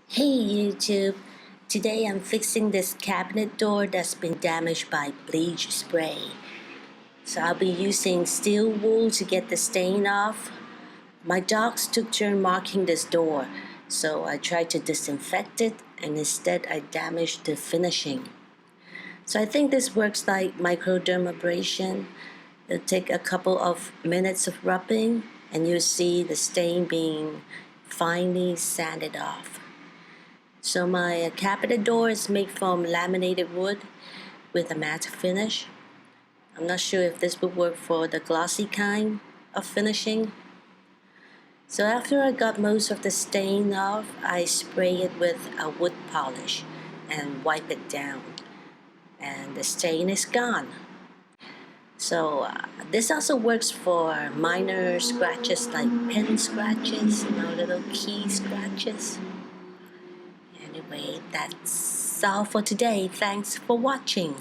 Hey YouTube, today I'm fixing this cabinet door that's been damaged by bleach spray. So I'll be using steel wool to get the stain off. My dogs took turn marking this door, so I tried to disinfect it and instead I damaged the finishing. So I think this works like microdermabrasion. It'll take a couple of minutes of rubbing and you'll see the stain being finely sanded off. So my cabinet door is made from laminated wood with a matte finish. I'm not sure if this would work for the glossy kind of finishing. So after I got most of the stain off, I spray it with a wood polish and wipe it down. And the stain is gone. So this also works for minor scratches like pen scratches, little key scratches. Anyway, that's all for today. Thanks for watching.